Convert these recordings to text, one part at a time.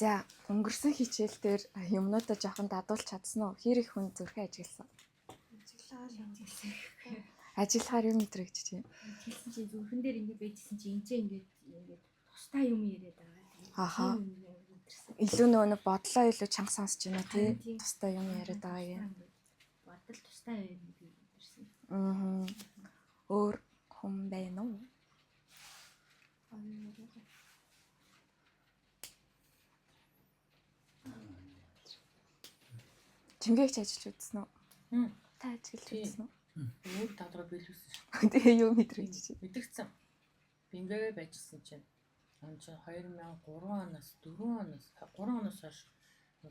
За өнгөрсөн хичээл дээр юмнуудаа жоохон дадуулж чадсан уу? Хэр их хүн зүрхээ ажигласан? Ажиллахаар юм мэдрэгдэж байна. Тэгсэн чинь зүрхэн дээр ингэ байжсэн чинь ингээд тустай юм яриад байгаа. Аха. Илүү нөгөө бодлоо илүү чанга сонсож байна тий. Тустай юм яриад байгаа юм. Бодол тустай байв би мэдэрсэн. Аа. Өөр хүн байна уу? Чингэгч ажиллаж үзсэн үү? Та ажиллаж үзсэн үү? Өөр тавдраа биелүүлсэн шүү. Тэгээ юу мэдрэгдэж байна? Мэдэрсэн. Бингээ байжсэн чинь он ч 2003 оноос 4 оноос 3 оноос хойш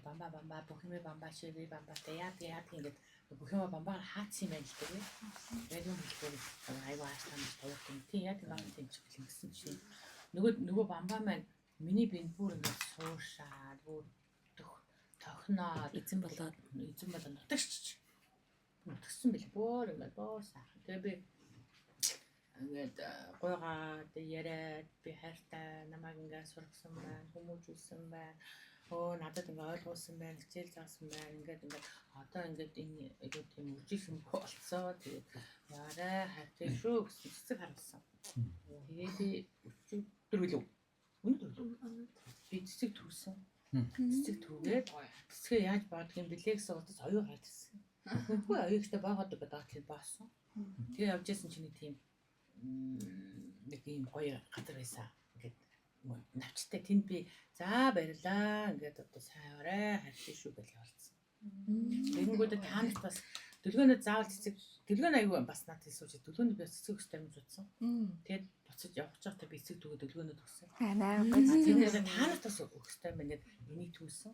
бамбаа бүх юм бамбаа шиви бамбаатай яа ингээд бүх юм бамбаар хаацсан юм байна л дээ. Яг юм хэлбэр айгаа хаасан тавт юм. Тийм яг юм тийм ч гэсэн чинь нөгөө бамбаа маань миний бинд бүр ингээд суушаад бүр тохноо эзэн болоод нутагч нутгсан бил бүр ингээд боосаа. Тэгээ би ингээд гойгаад яриад би хайртай намайг ингээд сургасан байна, хүмүүжүүлсэн байна. Надад ингээд ойлгуулсан байна, хичээл заасан байна. Ингээд одоо ингээд энэ айгуу тийм үржих юм болцоо. Тэгээд яарэ хайртай шүү гэсэн цэцэг харуулсан. Тэгээд би өчигдөр би цэцэг түрсэн. Цэцэг түргээд цэцгээ яаж боодгийг бэлээ гэсэн утас оюу гараад ирсэн. Үгүй оюугтай байгаад тэгээд баасан. Тэгээ явж исэн чинь тийм нэг юм гоё газар байсан. Ингээд навчтай тэнд би за баярлаа ингээд одоо сайн орой хайртай шүү гэж явуулсан. Тэгэнгүүт таанаас бас дэлгөөнөө заавал цэцэг дэлгөөн аягүй бас надад хэлсүүч дэлгөөнд би цэцэг өстэй юм зутсан. Тэгээд буцаж явах чахта би цэцэг төгөө дэлгөөнөө төгсөн. Аа тэгээд таанаас бас өстэй юм ингээд энийг төгсөн.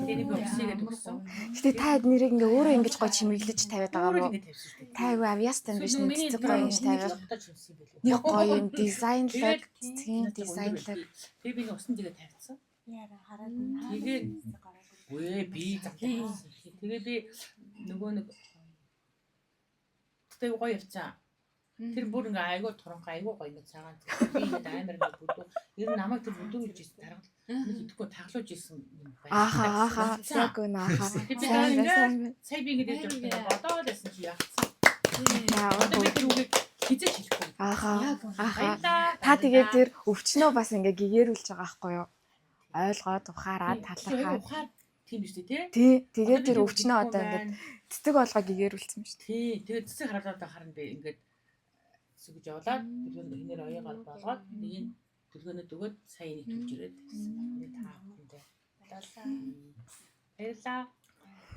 Тэгээд би өсөйгээ төгсөн. Гэтэ та нэрийг ингээ өөрөө ингэж гоё чимэглэж тавиад байгаа мó. Та аягүй авьяастай биш нэг цэцэг гоё ингэж тавиад. Нэг гоё юм дизайнлаг цэцгийн дизайнлаг. Тэгээд би усан дэгээ тавьчихсан. Яра хараад тэгээд үе би завтаа. Тэгээд би нөгөө нэг тэг гоё явцаа. Тэр бүр ингээ айгуу туранхай айгуу гоё ингээ цагаан. Би ингээ амар ингээ бүдүү. Ер нь намайг тэр бүдүү гэж хэлсэн дарга. Нэг идэхгүй таглуулж исэн юм байна. Ааха. Яг гоо нааха. Сая би ингээ дэж бодоод байсан чи яатсан. Одоо би тэр үгийг хизэж хэлэхгүй. Ааха. Та тэгээд тэр өвчнөө бас ингээ гэгэрүүлж байгаа байхгүй юу? Ойлгоод ухаараад талархаад. Тийм шүү дээ тий. Тэгээд тэр өвчнөө одоо ингээд цэцэг болгоо гэгэрүүлсэн шүү дээ. Тий. Тэгээд цэцэг хараад харна би ингээд цэцэг гэж явуулаад хинээр оёогоор болгоод нэг нь төлгөөнөд өгөөд сая нэг төлж ирээд гэсэн. Тэгээд таахтай. Баярлаа.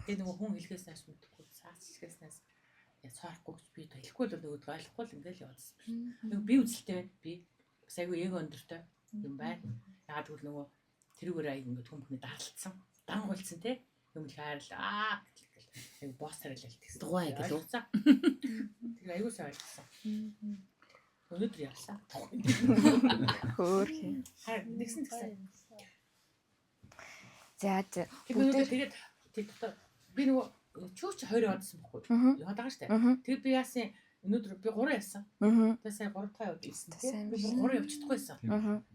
Тэгээд нөгөө хүн хэлхээс нааш мэдхгүй цаац хэлхээснээс яцаарахгүй гэж би хэлэхгүй л нөгөөд ойлгохгүй л ингээд явуулсан шүү. Би үзэлтэй байна. Би сайгүй эго өндөртэй юм байна. Яагаад гэвэл нөгөө тэрүүгээр аяг ингээд хүмүүхний даалцсан. Дангуулсан те юм хайрлаа гэх босс харилал тэгсэн. Дугуй гэж үү? Тэр аягүй сайн ойлгосон. Өнөөдөр явсан. Хөөх. Нэгсэн. За тэгээд би нөгөө чөөч 20 яваадсан байхгүй. Яваад байгаа штэ. Тэгээд би яасан өнөөдөр би 3 явсан. Тэгээд сая 3 дахь яваад ирсэн те. Би 3 явж чадахгүйсэн.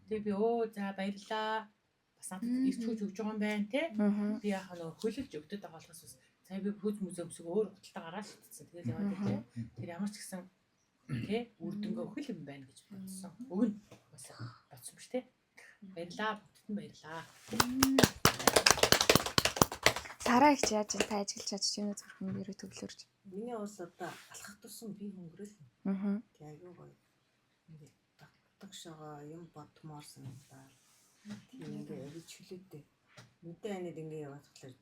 Тэгээд би за баярлаа. Бас надад ирч өгж байгаа юм байна те. Би яхаа нөгөө хөлөлж өгдөд байгаа болохоос бас сая би хөз мөзөмсөг өөр хөлтөд гараад шүтсэн. Тэгээд яваад те. Тэр ямар ч гэсэн те үрдэнгөө хөл юм байна гэж бодсон. Өгнө. Бас бодсон биш те. Баярлаа. Бүгдд нь баярлаа. Сараа их яаж та ажиллаж чадчих юм уу зөвхөн нэрээ төвлөрч. Миний уус одоо алхах тусам би хөнгөрөл. Тэг аягүй гоё. Ингээд тагшаага юм бодмоорсон юм да. Ингээ явж хүлээдээ. Мэдээ анид ингээ яваад болохоор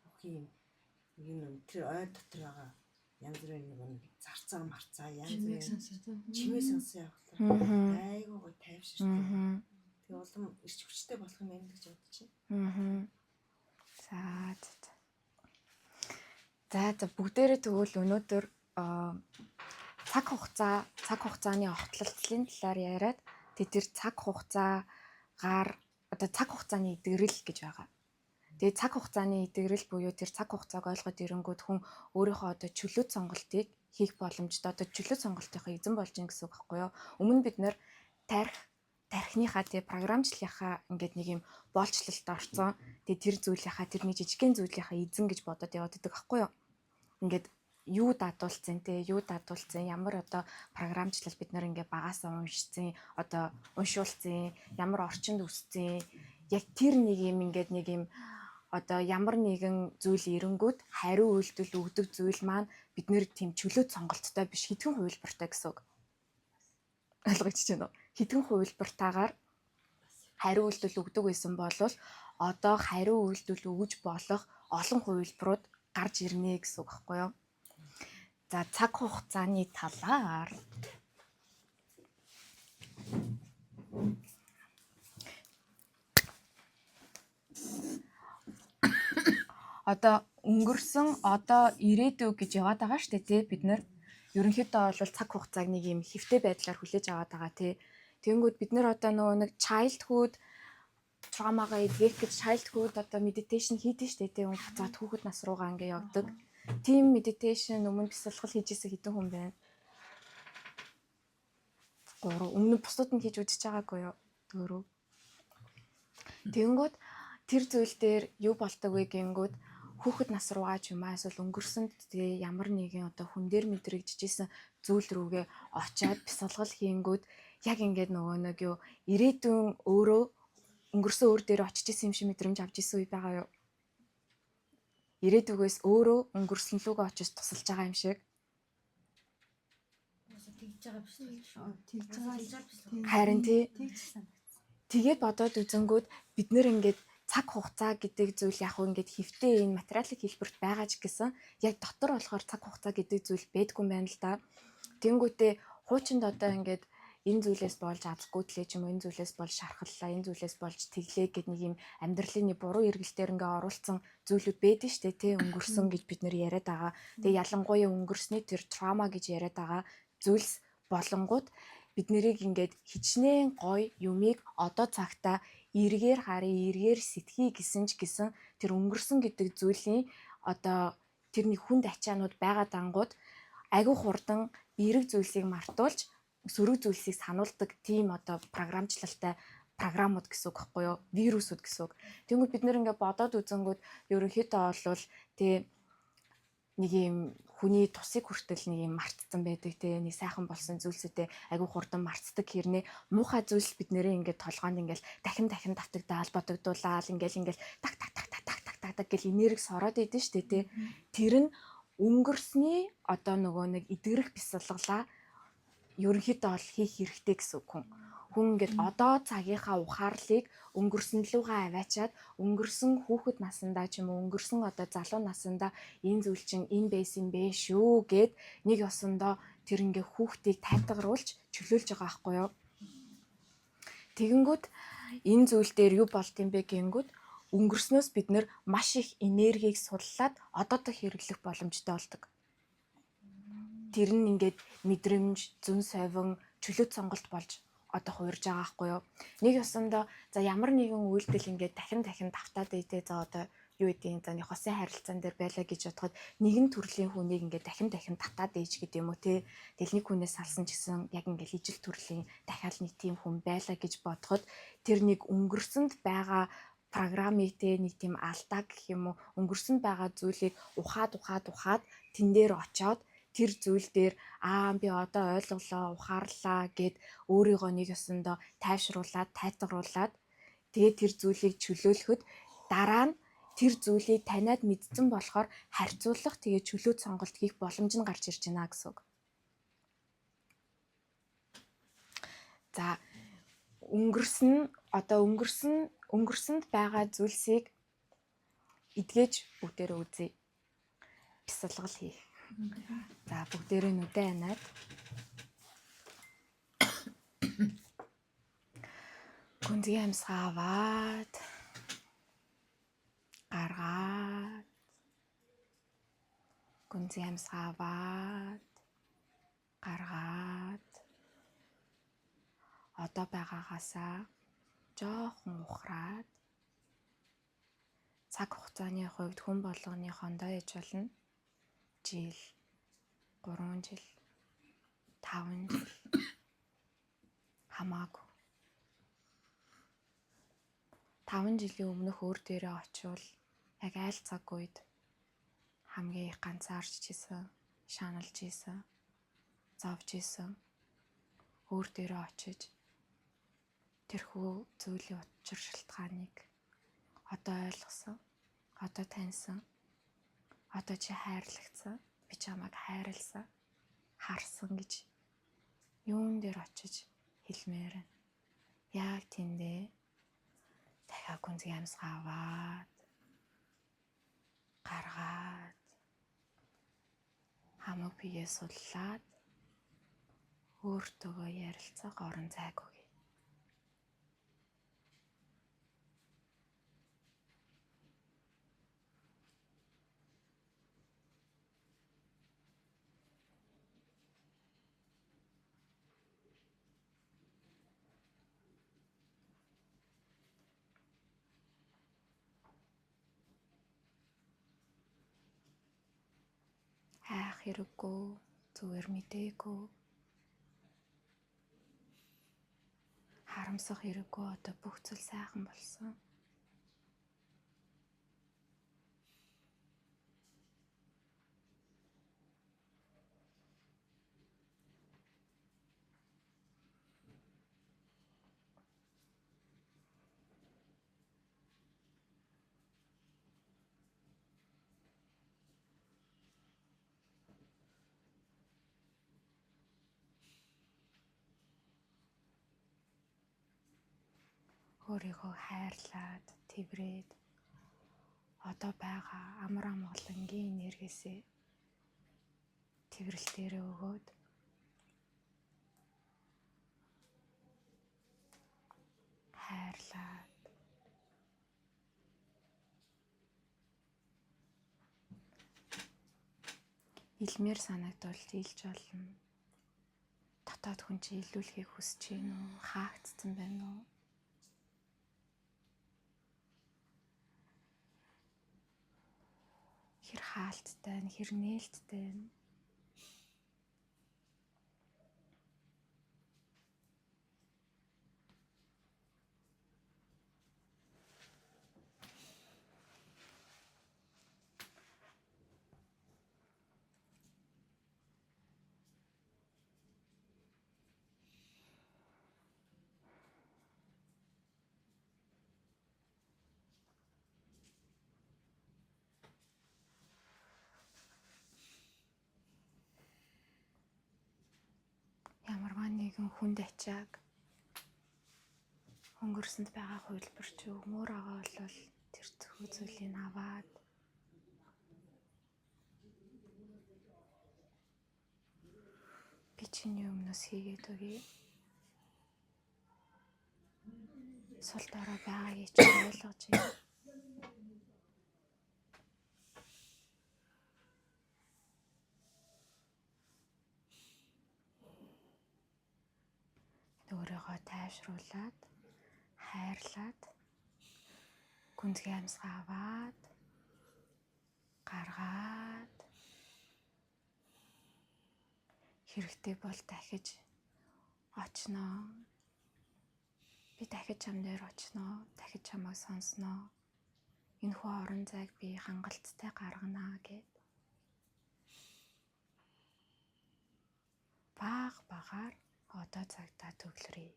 бүхий юм тэр ой дотор байгаа янз бүрийн нэг зарцаа марцаа янз бүрийн чимээ сонсон явахлаа. Айгуу гоё тайвширтай. Тэг улам ирч хүчтэй болох юм байна гэж бодож байна. За бүгдээрээ тэгвэл өнөөдөр цаг хугацааны огтлолцлын талаар яриад тэр цаг хугацаагаар одоо цаг хугацааны идэгрэл гэж байгаа. Тэгээ цаг хугацааны идэгрэл буюу тэр цаг хугацааг ойлгоод ирэнгүүт хүн өөрийнхөө одоо чөлөөт сонголтыг хийх боломжтой одоо чөлөөт сонголтынхаа эзэн болж ин гэсэн үг байхгүй юу? Өмнө бид нэр тарих тархиныхаа тий програмчлалынхаа ингээд нэг юм боолчлолд орцсон. Тэгээ тэр зүйлийнхаа тэр нэг жижигхэн зүйлийнхаа эзэн гэж бодоод яваад байдаг аахгүй юу? Ингээд юу дадуулсан те юу дадуулсан ямар одоо програмчлал бид нэр ингээ багасаа уншицсан одоо уншуулсан ямар орчинд үсцэн яг тэр нэг юм ингээд нэг юм одоо ямар нэгэн зүйл эренгүүд хариу үйлдэл өгдөг зүйл маань бид нэр тийм чөлөөт сонголттой биш хэдхэн хувилбартай гэсэн үг. Ойлгож байна уу? Хэдхэн хувилбартаагаар хариу үйлдэл өгдөг байсан бол одоо хариу үйлдэл өгж болох олон хувилбарууд гарч ирнэ гэсэн үг байхгүй юу? За цаг хугацааны талаар одоо өнгөрсөн одоо ирээдүй гэж яваад байгаа шүү дээ тий бид нар ерөнхийдөө бол цаг хугацааг нэг юм хэвтэй байдлаар хүлээж аваад байгаа тий. Тэнгүүд бид нар одоо нөгөө нэг childhood trauma-га эдгэх гэж childhood одоо meditation хийдэж штэ тий хугацаад хүүхэд нас руугаа ингээ явдаг. Team meditation өмнө бясалгал хийжсэн хэдэн хүн байна? 3. Өмнө бусдууд нь хийж үзэж байгаагүй юу? 4. Тэнгүүд тэр зүйл дээр юу болдог вэ гингүүд хүүхэд нас руугаа ч юм аа эсвэл өнгөрсөнд тэгээ ямар нэгэн одоо хүн дээр мэдрэгдчихсэн зүйл рүүгээ очиад бясалгал хийнгүүд яг ингээд нөгөө нэг юу ирээдүйн өөрөө өнгөрсөн өөр дээр очиж исэн юм шиг мэдрэмж авч исэн үе байгаа юу? Ирээдүгээс өөрөө өнгөрсөн лүүгээ очиж тусалж байгаа юм шиг. Тэгж байгаа биш үү? Тэгж байгаа. Харин тий. Тэгээд бодоод үзэнгүүд бид нэр ингээд цаг хугацаа гэдэг зүйл яг хөө ингээд хэвтээ энэ материалын хэлбэрт байгаа ч гэсэн яг дотор болохоор цаг хугацаа гэдэг зүйл байдгүй юм байна л да. Тэнгүүтээ хуучинд одоо ингээд энэ зүйлээс болж азгүй тлээ ч юм уу энэ зүйлээс болж шархаллаа энэ зүйлээс болж тэглээ гэд нэг юм амьдралын буруу эргэлтээр ингээ оруулсан зүйлүүд байдаг штэ тий өнгөрсөн гэж бид нэр яриад байгаа. Тэгээ ялангуяа өнгөрсний тэр траума гэж яриад байгаа зүйлс болонгууд бид нэрийг ингээд хичнээн гоё юмыг одоо цагтаа эргээр харъя эргээр сэтгэе гэсэн ч гэсэн тэр өнгөрсөн гэдэг зүйлийн одоо тэрний хүнд ачаанууд байгаа дангууд агүй хурдан эерэг зүйлсийг мартуулж сөрөг зүйлсийг сануулдаг тийм одоо програмчлалтай програмууд гэсэн үг байхгүй юу? Вирусууд гэсэн үг. Тэнгүүд бид нэр ингээд бодоод үзэнгүүд ерөнхийдөө бол тий нэг юм хүний тусыг хүртэл нэг юм мартцсан байдаг тий нэг сайхан болсон зүйлсүүдээ агүй хурдан мартдаг хэрнээ муухай зүйлс бид нэрээ ингээд толгоонд ингээд дахин давтагдаал бодогдуулаад ингээд так гэл энерги сороод идэв штэ тий. Тэр нь өнгөрсний одоо нөгөө нэг эдгэрэх бясалгалаа ерөнхийдөө бол хийх хэрэгтэй гэсэн үг хүн ингээд одоо цагийнхаа ухаарлыг өнгөрсөн лугаа аваачаад өнгөрсөн хүүхэд насандаа ч юм уу өнгөрсөн одоо залуу насандаа энэ зүйл чинь энэ байсан бэ шүү гэд нэг ёсондоо тэр ингээ хүүхдийг тайтгаруулж чөлөөлж байгаа байхгүй юу. Тэгэнгүүт энэ зүйл дээр юу болт юм бэ гэнгүүт өнгөрснөөс бид нэр маш их энергийг суллаад одоодоо хэрэглэх боломжтой болдог. Тэр нь ингээд мэдрэмж, зүн совин, чөлөөт сонголт болж одоо хуурж байгаа байхгүй юу. Нэг ёсондоо за ямар нэгэн үйлдэл ингээд дахин давтаад идэ за одоо юу гэдгийг за нэг хосын харилцаан дээр байлаа гэж бодоход нэгэн төрлийн хүнийг ингээд дахин татаад ээж гэдэг юм уу те. Тэгэл нэг хүнээс салсан ч гэсэн яг ингээд ижил төрлийн дахиад нэг тийм хүн байлаа гэж бодоход тэр нэг өнгөрсөнд байгаа програмыг те нэг тийм алдаа гэх юм уу өнгөрсөнд байгаа зүйлийг ухаад тэн дээр очоод тэр зүйл дээр би одоо ойлголоо, ухаарлаа гэд өөрийгөө нэг ёсондоо тайвшруулад, тайтгаруулад тэгээд тэр зүйлийг чөлөөлөхөд дараа нь тэр зүйлийг таниад мэдсэн болохоор харьцуулах тэгээд чөлөөт сонголт хийх боломж нь гарч ирж байна гэсэн үг. За өнгөрсөнд байгаа зүйлсийг эдгэж бүгдээрээ үзье. Бясалгал хийх. За бүгдээрээ нүдэ ханаад гүнзгий амьсгаа аваад гаргаад гүнзгий амьсгаа аваад гаргаад одоо байгаагаасаа жоохон ухраад цаг хугацааны хувьд хүн болгоны хондоо яж болно жил 3 жил 5 жил хамаагүй 5 жилийн өмнөх өөр дээрээ очивол яг айл цаг үед хамгийн их ганцаарч исэн, шаналж исэн, зовж исэн. Өөр дээрээ очиж тэрхүү зүйлийн учир шалтгааныг одоо ойлгосон, одоо таньсан, одоо чи хайрлагдсан, би чамайг хайрласан, харсан гэж юун дээр очиж хэлмээр байна. Яг тэндээ дахиад гүнзгий амьсгаа аваад гаргаад хамаг биеэ суллаад өөртөөгөө ярилцах орон зайг өгье. Хайх хэрэггүй, зүгээр мэдээгүй. Харамсах хэрэггүй, одоо бүх зүйл сайхан болсон. Өөрийгөө хайрлаад, тэврээд одоо байгаа амар амгалангийн энергиэсээ тэврэлтээрээ өгөөд хайрлаад илмээр санагдвал илж болно. Дотоод хүн чи илүүлэхийг хүсэж байна уу? Хаагдсан байна уу? Хэр хаалттай нь, хэр нээлттэй нь. Ямарваа нэгэн хүнд ачааг өнгөрсөнд байгаа хувилбарч өгмөр байгаа бол тэр зөвхөн зүйлийг аваад би чиний өмнөөс хийгээд өгье. Сул дорой байгаагийг чи ойлгож байна. Өөрийгөө тайвшруулад, хайрлаад, гүнзгий амьсгаа аваад, гаргаад хэрэгтэй бол дахиж очноо. Би дахиж чам дээр очноо, дахиж чамайг сонсноо. Энэхүү орон зайг би хангалттай гарганаа гэд. Багаар одоо цагтаа төвлөрье.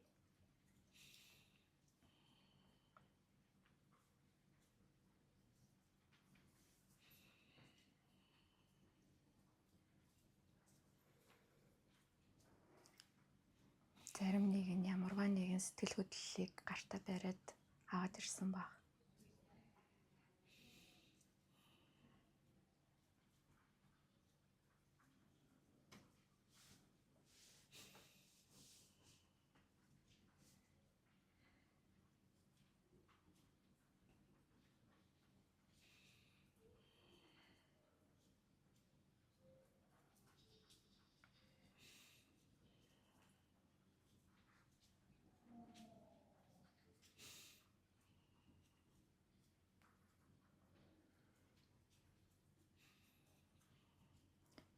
Зарим нэг нь ямарваа нэгэн сэтгэл хөдлөлийг гартаа бариад аваад ирсэн баг.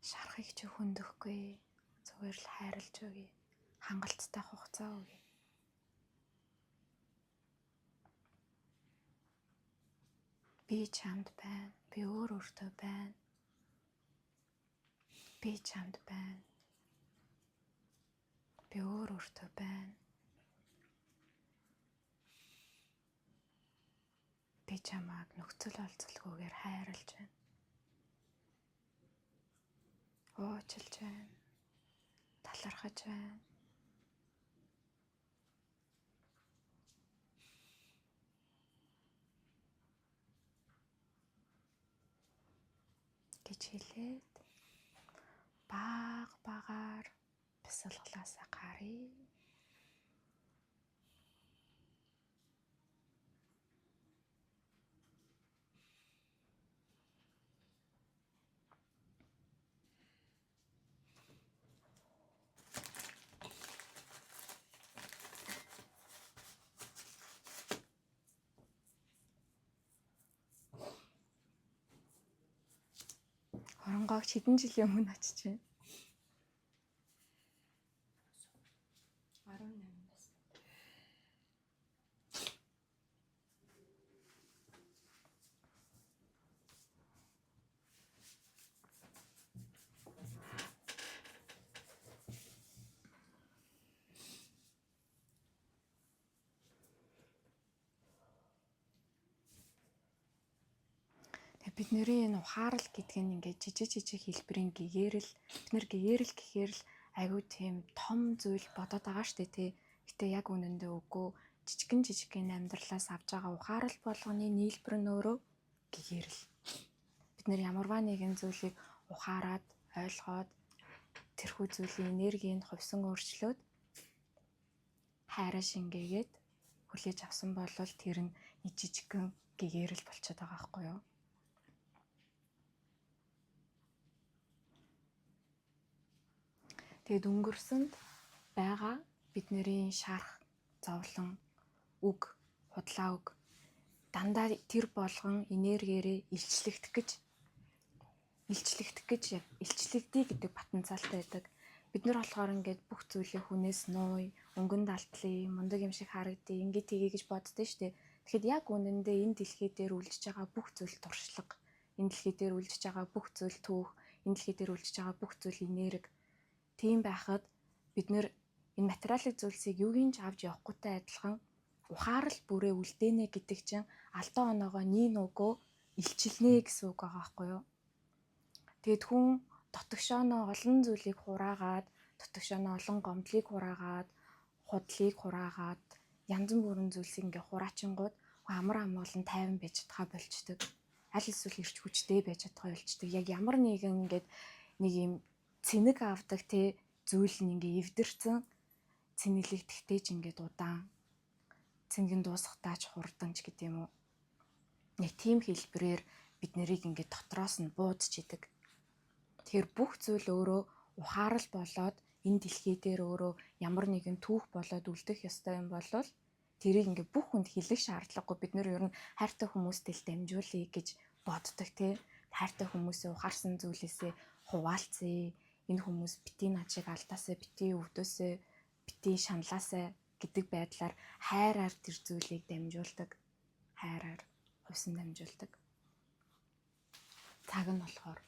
Шарахыг чи хүндэхгүй. Зүгээр л хайрлаж өгье. Хангалттай хугацаа өгье. Би чамд байна. Би өөртөө байна. Би чамд байна. Би өөртөө байна. Би чамааг нөхцөл олзолгүйгээр хайрлаж байна. Уучлж байна. Талархаж байна. гэж хэлээд багаар бясалгалаасаа гарыг. Оронгоогч хэдэн жилийн өмнө очиж байна? 18 нас. Бидний энэ ухаарал гэдэг нь ингээд жижиг хэлбэрийн гэгэрэл бид нэр гэгэрэл гэхээр л айгүй тийм том зүйл бодоод байгаа штэ тий. Гэтэ яг үнэндээ үгүй жижигэн амьдралаас авж байгаа ухаарал болгоны нийлбэр нь өөрөө гэгэрэл. Бид нэр ямарваа нэгэн зүйлийг ухаарад ойлгоод тэрхүү зүйлийн энергийг хувьсан өөрчлөөд хайраа шингээгээд хүлээж авсан бол тэр нь жижигэн гэгэрэл болчиход байгаа байхгүй юу? Тэгэд өнгөрсөнд байгаа бидний шарах, зовлон, үг, худлаа үг дандаа тэр болгон энергиэрээ илчлэгдэх гэж илчлэгдээ гэдэг потенциалтай байдаг. Бид нар болохоор ингээд бүх зүйлийг хүнээс нууй, өнгөнд алтлаа, мундаг юм шиг харагдъя, ингээд тгий гэж боддөө штэ. Тэгэхэд яг үнэндээ энэ дэлхий дээр үлдэж байгаа бүх зүйл туршлага, энэ дэлхий дээр үлдэж байгаа бүх зүйл түүх, энэ дэлхий дээр үлдэж байгаа бүх зүйл энерги. Тийм байхад бид нэр энэ материалын зүйлсийг юугийнч авч явахгүйтэй адилхан ухаарал бүрээ үлдээнэ гэдэг чинь алдаа оноогоо нийн үгөө илчилнэ гэсэн үг байгаа байхгүй юу? Тэгэд хүн дотогшооноо олон зүйлийг хураагаад, дотогшооноо олон гомдлыг хураагаад, худлыг хураагаад, янз бүрийн зүйлсийг ингээ хураачингууд амар амгалан тайван байж чадхаа болчдөг. Аль эсвэл ирч хүчтэй байж чадхаа болчдөг. Яг ямар нэгэн ингээд нэг юм цэнэг авдаг те зүйл нь ингээ эвдэрсэн цэнэглэгдэхтэй ч ингээд удаан цэнгэн дуусахтаач хурданч гэдэг юм уу. Нэг тийм хэлбэрээр бид нарыг ингээд дотроос нь буудж идэг. Тэгэхээр бүх зүйл өөрөө ухаарал болоод энэ дэлхий дээр өөрөө ямар нэгэн түүх болоод үлдэх ёстой юм болвол тэрийг ингээд бүх хүнд хэлэх шаардлагагүй. Бид нэр ер нь хайртай хүмүүстэй л дамжуулъя гэж боддог те. Хайртай хүмүүсээ ухаарсан зүйлээсээ хуваалцъя. Энэ хүмүүс бити над шиг алдаасаа, бити өвдөөсөө, бити шаналаасаа гэдэг байдлаар хайраар тэр зүйлийг дамжуулдаг. Хайраар хувьсан дамжуулдаг. Цаг нь болохоор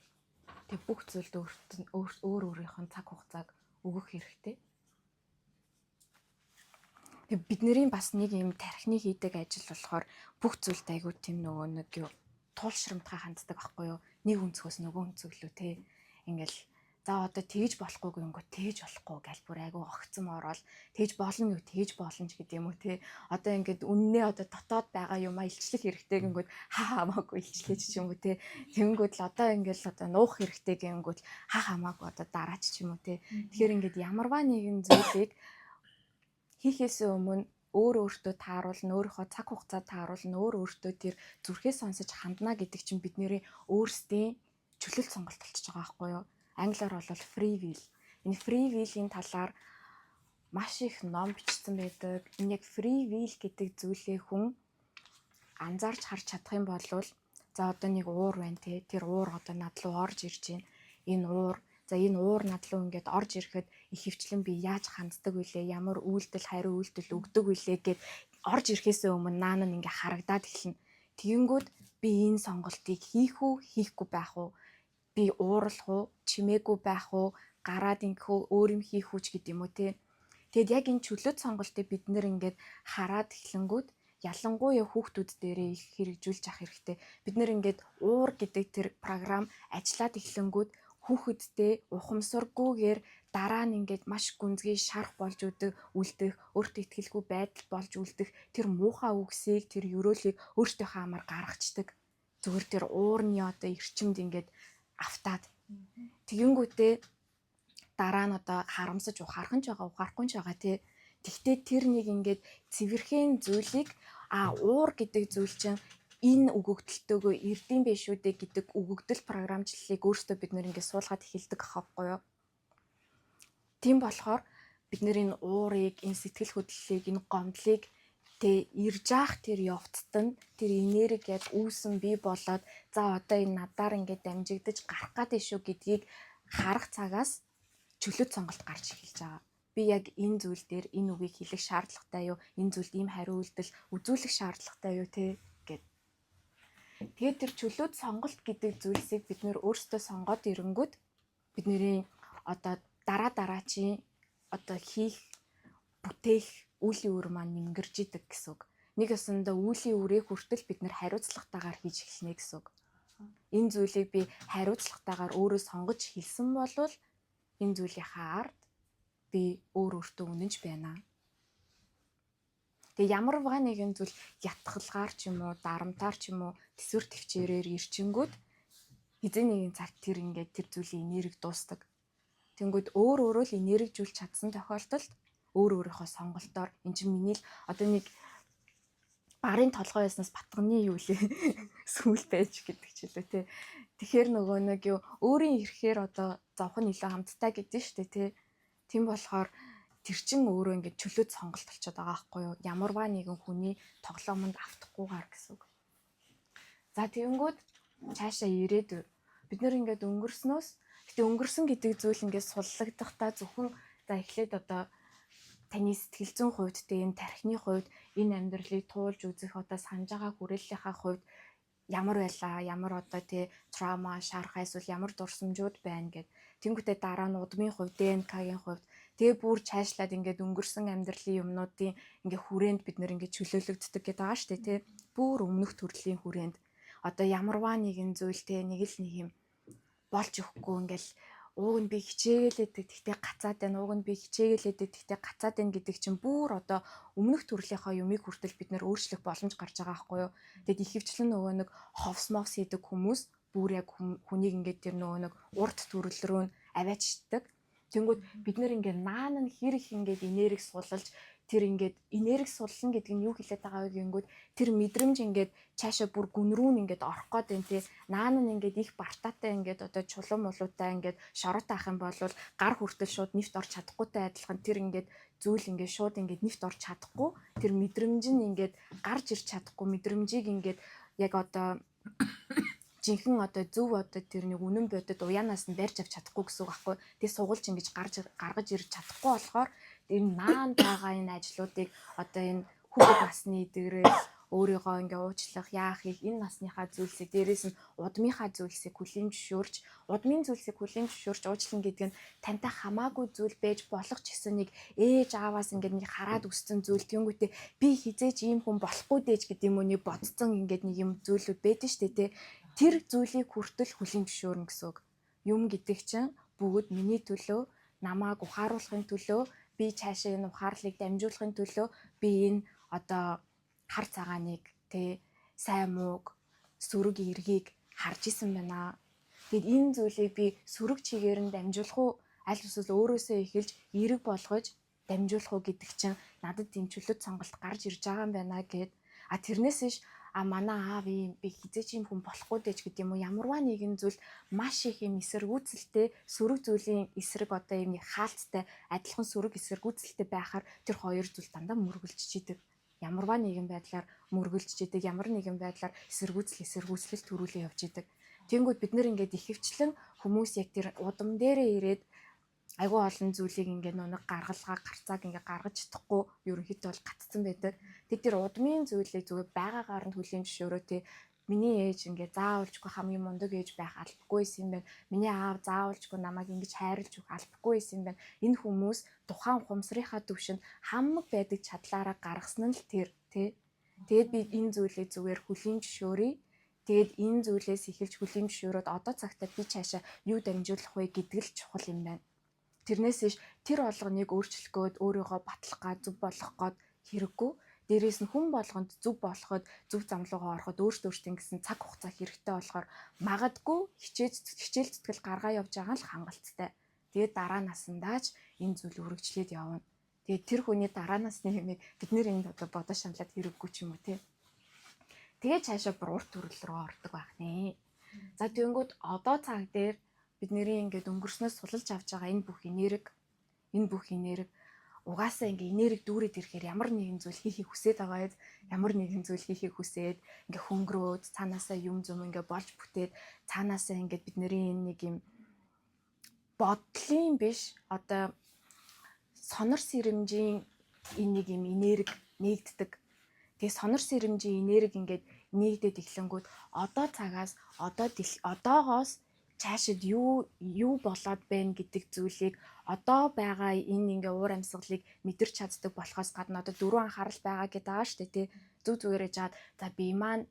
тэг бүх зүйлд өөрийнхөө цаг хугацааг өгөх хэрэгтэй. Тэг бидний бас нэг юм тархины хийдэг ажил болохоор бүх зүйлд айгүй тийм нөгөө нэг юу туулшрамтгай ханддаг байхгүй юу? Нэг өнцгөөс нөгөө өнцөглөө те. Ингээл за одоо тэгж болохгүй гингүү тэгж болохгүй гэл бүр айгүй огцом ороод тэгж болно юу тэгж болно ч гэдэг юм уу те. Одоо ингээд үннээ одоо дотоод байгаа юмаа илчлэх хэрэгтэй гингүүд хамаагүй илчлээч ч юм уу те. Тэнгүүд л одоо ингээд одоо нуух хэрэгтэй гингүүд хамаагүй одоо дараач ч юм уу те. Тэгэхээр ингээд ямарваа нэгэн зүйлийг хийхээс өмнө өөртөө тааруулна, өөрийнхөө цаг хугацаа тааруулна, өөртөө тэр зүрхээ сонсож хандна гэдэг чинь бидний өөрсдийн чөлөөлт сонголт болчихж байгаа байхгүй юу? Англиар бол free will. Энэ free will-ийн талаар маш их ном бичсэн байдаг. Энэ яг free will гэдэг зүйлээ хүн анзаарч харж чадах юм бол за одоо нэг уур байна те. Тэр уур одоо над руу орж ирж байна. Энэ уур над руу ингээд орж ирэхэд их хвчлэн би яаж ханддаг вүлээ, ямар үйлдэл хариу үйлдэл өгдөг вүлээ гэд орж ирэхээс өмнө наан нь ингээ харагдаад эхэлнэ. Тэгэнгүүт би энэ сонголтыг хийх үү, хийхгүй байх уу? Би ууралах уу, чимээгүй байх уу, гараад ингэх үү, өөр юм хийх үү гэдэг юм уу те. Тэгэд яг энэ чөлөөт сонголтыг бид нэр ингээд хараад эхлэнгүүт ялангуяа хүүхдүүд дээрээ их хэрэгжүүлж авах хэрэгтэй. Бид нэр ингээд уур гэдэг тэр програм ажиллаад эхлэнгүүт хүүхэдтэй ухамсаргүйгээр дараа нь ингээд маш гүнзгий шарах болж үлдэх, өөртөө ихтгэлгүй байдал болж үлдэх тэр муухай үгсийг, тэр ёроолыг өөртөө хаамаар гаргацдаг. Зүгээр тэр уурны одоо эрчимд ингээд автаад. Тэгэнгүүтээ дараа нь одоо харамсаж ухаарах нь байгаа, ухаарахгүй нь байгаа тий. Тэгтээ тэр нэг ингээд цэвэрхэн зүйлийг уур гэдэг зүйл чинь энэ өгөгдөлтөөгөө эрдэм биш үү гэдэг өгөгдөл програмчлалыг өөрсдөө бид нэр ингээд суулгаад эхэлдэг аахгүй юу. Тийм болохоор бид нэр энэ уурыг, энэ сэтгэл хөдлөлийг, энэ гомдлыг ирж ах тэр явцад нь тэр энерги яг үүсэн бий болоод за одоо энэ надаар ингээд дамжигдаж гарах гэдэг шүү гэдгийг харах цагаас чөлөөт сонголт гарч эхэлж байгаа. Би яг энэ зүйл дээр энэ үгийг хэлэх шаардлагатай юу? Энэ зүйлд ийм хариу үйлдэл үзүүлэх шаардлагатай юу те гэд. Тэгээд тэр чөлөөт сонголт гэдэг зүйлсийг бид нөр өөрсдөө сонгоод ирэнгүүт бидний одоо дараачийн одоо хийх, бүтээх үлийн үр маань нэмгэрж идэг гэсэн үг. Нэг ёсондоо үлийн үрээ хүртэл бид нэр хариуцлагатайгаар хийж эхэлнэ гэсэн үг. Энэ зүйлийг би хариуцлагатайгаар өөрөө сонгож хэлсэн болвол энэ зүйлийнхаа ард би өөртөө үнэнч байна. Тэгээ ямар нэгэн зүйл ятгалгаар ч юм уу, дарамтаар ч юм уу, төсвөр төвчээрээр ирчингүүд хизээ нэгэн цаг тэр ингээд тэр зүйлийн энерги дуустдаг. Тэнгүүд өөрөө л энергижүүлж чадсан тохиолдолд өөрийнхөө сонголтоор эн чинь миний л одоо нэг барын толгой яснаас батганы юу лээ сүүл байж гэдэг ч үлээ те. Тэгэхээр нөгөө нэг юу өөрийн ирэхээр одоо зовхон илүү хамттай гэдэг нь шүү дээ те. Тийм болохоор тэр чин өөрөө ингээд чөлөөт сонголт болчиход байгаа байхгүй юу? Ямарваа нэгэн хүний тоглоомонд автахгүйгээр гэсэн үг. За тэгэнгүүт цаашаа ирээд бид нэр ингээд өнгөрснөөс гэтээ өнгөрсөн гэдэг зүйл ингээд суллагдахдаа зөвхөн за эхлээд одоо таны сэтгэл зүйн хувьд тэ энэ тархины хувьд энэ амьдралыг туулж үзэх одоо санаж байгаа хүрээллийнхаа хувьд ямар байлаа, ямар одоо тэ траума, шарах эсвэл ямар дурсамжууд байна гэд. Тэнгүүтээ дараа нь удмын хувьд, ДНК-гийн хувьд тэгээ бүр цаашлаад ингээд өнгөрсөн амьдралын юмнуудын ингээд хүрээнд бид нэр ингээд чөлөөлөгддөг гэдэг байгаа шүү дээ тэ. Бүр өмнөх төрлийн хүрээнд одоо ямарваа нэгэн зүйлтэй нэг л нэг юм болж өгөхгүй ингээл ууг нь би хичээгэлээдэг тэгтээ гацаад байна, ууг нь би хичээгэлээдэг тэгтээ гацаад байна гэдэг чинь бүр одоо өмнөх төрлийнхаа юмыг хүртэл бид нэр өөрчлөх боломж гарч байгаа байхгүй юу. Тэгэд ихэвчлэн нөгөө нэг ховс мовс хийдэг хүмүүс бүр яг хүнийг ингээд тэр нөгөө нэг урд төрөл рүү аваачдаг. Тэнгүүд бид нэр ингээд наан нь хэр их ингээд энерги суулж тэр ингээд энерги суллан гэдэг нь юу хэлээд байгаа вэ гэнгүүт тэр мэдрэмж ингээд цаашаа бүр гүн рүү ингээд орох гээд байна те. Наан нь ингээд их бартаатай ингээд одоо чулуун мулуутай ингээд шорот авах юм бол гар хүртэл шууд нефт орж чадахгүйтэй адилхан тэр ингээд зүйл ингээд шууд ингээд нефт орж чадахгүй тэр мэдрэмж нь ингээд гарч ирч чадахгүй мэдрэмжийг ингээд яг одоо жинхэнэ одоо зөв одоо тэр нэг үнэн бодод уяанаас нь барьж авч чадахгүй гэсэн үг байхгүй. Тэгээ сугуулж ингэж гаргаж ирж чадахгүй болохоор энэ наан байгаа энэ ажлуудыг одоо энэ хүүхэд насны дээрээс өөрийгөө ингээ уучлах, яах их энэ насныхаа зүйлсийг дээрээс нь удмынхаа зүйлсийг хүлээн зөвшөөрч, удмын зүйлсийг хүлээн зөвшөөрч уучлан гэдэг нь тантай хамаагүй зүйл байж болох ч гэсэн нэг ээж ааваас ингээ нэг хараад өссөн зүйл тэнгүүтээ би хизээч ийм хүн болохгүй дээж гэдэг юм уу нэг бодцсон ингээ нэг юм зүйлүүд байдаг шүү дээ. Тэр зүйлийг хүртэл хүлээн зөвшөөрнө гэсэн үг. Юм гэдэг чинь бүгд миний төлөө, намайг ухааруулахын төлөө, би цаашаа энэ ухаарлыг дамжуулахын төлөө би энэ одоо хар цагааныг тэ сайн мууг сөрөг эргийг харж исэн байна. Тэгэд энэ зүйлийг би сөрөг чигээр нь дамжуулах уу аль эсвэл өөрөөсөө эхэлж эрэг болгож дамжуулах уу гэдэг чинь надад тийм чөлөөт сонголт гарч ирж байгаа юм байна гэд. Тэрнээс иш манай аав ийм би хизээч юм хүн болохгүй дэж гэдэг юм уу ямарваа нэгэн зүйл маш их юм эсэргүүцэлтэй сөрөг зүйлийн эсрэг одоо юм хаалттай адилхан сөрөг эсэргүүцэлтэй байхаар тэр хоёр зүйл дандаа мөргөлжчихэд ямарваа нэгэн байдлаар мөргөлжчихэд ямар нэгэн байдлаар эсэргүүцэл төрүүлээ явж идэг. Тэнгүүд бид нэр ингээд ихэвчлэн хүмүүс яг тэр удам дээрээ ирээд айгүй олон зүйлийг ингээ нүг гарцааг ингээ гаргаж чадахгүй ерөнхийдөө бол гацсан байдаг. Тэр удмын зүйлийг зүгээр байгаагаар нь хүлийн зөвшөөрөө тий миний ээж ингээ заавалжгүй хамгийн мундаг ээж байх албагүй юм байна. Миний аав заавалжгүй намайг ингэж хайрлж өгөх албагүй юм байна. Энэ хүмүүс тухайн ухамсарынхаа төвшөнд хамаг байдаг чадлаараа гаргасан нь л тэр тий. Тэгээд би энэ зүйлийг зүгээр хүлийн зөвшөөрье. Тэгээд энэ зүйлээс эхэлж хүлийн зөвшөөрөөд одоо цагтаа би цаашаа юу дамжуулах вэ гэдэг л чухал юм байна. Тэрнээс иш тэр болгоныг өөрчлөх гээд өөрийгөө батлах га зөв болгох гээд хэрэггүй. Дээрээс нь хүн болгонд зөв болоход зөв зам руугаа ороход өөртөө гэсэн цаг хугацаа хэрэгтэй болохоор магадгүй хичээл зүтгэл гаргаа явж байгаа л хангалттай. Тэгээд дараа насандаач энэ зүйл үргэлжлээд явна. Тэгээд тэр хүний дараа насны хэмээг бид нэр энд одоо бодож шаналаад хэрэггүй ч юм уу тий. Тэгээд цаашаа бүр урт төрөл рүү ордог байх нэ. За тэгэнгүүт одоо цаг дээр бидний ингээд өнгөрснөөс сулж авч байгаа энэ бүх энерги угаасаа ингээ энерги дүүрээд ирэхээр ямар нэгэн зүйл хийхийг хүсээд байгаа. Ямар нэгэн зүйл хийхийг хүсээд ингээ хөнгөрөөд цаанаасаа юм зүм ингээ болж бүтээд цаанаасаа ингээ бидний энэ нэг юм бодлын биш одоо сонор сэрэмжийн энэ нэг юм энерги нэгддэг. Тэгээ сонор сэрэмжийн энерги ингээд нэгдээд эхлэнгүүт одоо цагаас одоогоос цаашид юу болоод байна гэдэг зүйлийг одоо байгаа энэ ингээ уур амьсгалыг мэдэрч чаддаг болохоос гадна одоо 4 анхаарал байгаа гэдэг байгаа шүү дээ тий. Зүгээр яжгаад за би маань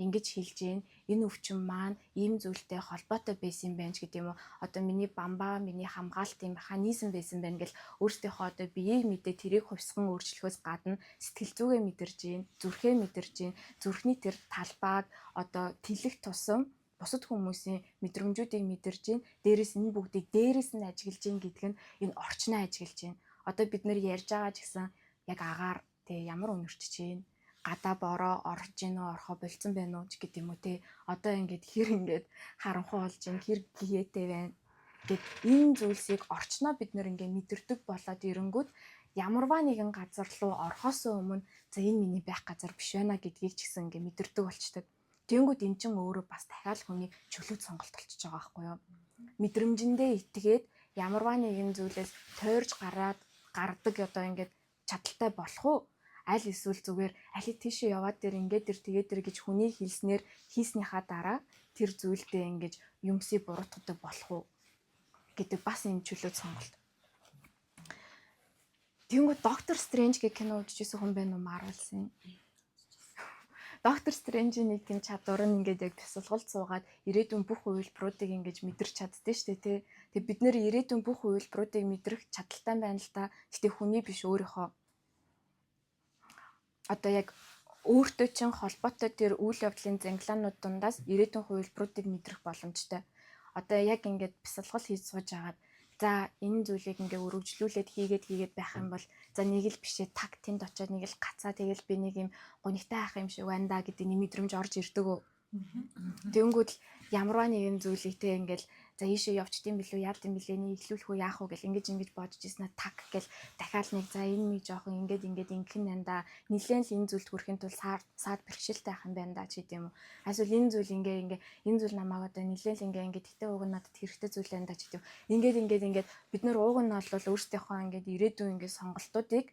ингэж хэлж гин энэ өвчин маань ийм зүйлтэй холбоотой байсан байх гэдэг юм уу. Одоо миний бамбаа миний хамгаалтын механизм байсан байна гэл өөртөөхөө одоо биеийг мэдээ тэрийг хувьсган өөрчлөхөөс гадна сэтгэл зүгээ мэдэрж гин зүрхээ мэдэрж гин зүрхний тэр талбайг одоо тэлэх тусам бусад хүмүүсийн мэдрэмжүүдийг мэдэрж гин дээрэс энэ бүгдийг дээрэс нь ажиглаж гин гэдэг нь энэ орчноо ажиглаж гин. Одоо бид нэр ярьж байгаа ч гэсэн яг агаар тэг ямар үнэрч чинь гадаа бороо орж гин үү орхоо болцсон байна уу гэдэг юм уу те. Одоо ингээд хэр ингээд харанхуй болж гин хэр гиетэй байна гэд энэ зүйлсийг орчноо бид нэр ингээд мэдэрдэг болоод ирэнгүүт ямарваа нэгэн газар руу орохоос өмнө за энэ миний байх газар биш байна гэдгийг ч гэсэн ингээд мэдэрдэг болчдөг. Тэнгүүд эн чин өөрөө бас дахиад хүний чөлөөт сонголт болчихж байгаа байхгүй юу. Мэдрэмжиндээ итгээд ямарваа нэгэн зүйлээс тойрж гардаг одоо ингээд чадaltaй болох уу? Аль эсвэл зүгээр аль тийшээ яваад дээр ингээд тэгээд гэж хүний хэлснээр хийснийхаа дараа тэр зүйлдээ ингэж юмсыг буруутгадаг болох уу гэдэг бас энэ чөлөөт сонголт. Тэнгүүд Доктор Стрэндж гэх кино үзчихсэн хүн байна уу Марвелсын? Доктор Стрэнджийн нэг тийм чадвар нь ингээд яг тусалгалд суугаад ирээдүйн бүх хувилбаруудыг ингэж мэдэрч чаддээ штэ тий. Тэгээ бид нэр ирээдүйн бүх хувилбаруудыг мэдрэх чадaltaй байна л та. Гэтэ хүний биш өөрийнхөө одоо яг өөртөө чин холбоотой тэр үйл явдлын зангилаанууд дундаас ирээдүйн хувилбаруудыг мэдрэх боломжтой. Одоо яг ингээд бясалгал хийж сууж агаад за энэ зүйлийг ингээ өргөжлүүлээд хийгээд байх юм бол за нэг л бишээ таг тэнд очиод нэг л гацаа тэгэл би нэг юм гонигтай ах юм шиг байна да гэдэг нэг мэдрэмж орж ирдэг үү. Тэнгүүд л ямарваа нэгэн зүйлийг те ингээл за ийшээ явчдсан билүү яад юм билээ нэг ихлүүлэх үү яах уу гэл ингэж бодож ирснэ таг гэл дахиад нэг за энэ нэг жоохон ингээд ингэх нь байна да нилээн л энэ зүйлд хүрэхин тулд саад бэрхшээлтэй ах юм байна да ч гэдэм үү. Эсвэл энэ зүйл ингээ энэ зүйл намайг одоо нилээн л ингээ тэгтээ уг нь надад хэрэгтэй зүйл байна да ч гэдэм. Ингээд бид нар ууг нь бол өөрсдийнхөө ингээд ирээдүйн ингээ сонголтуудыг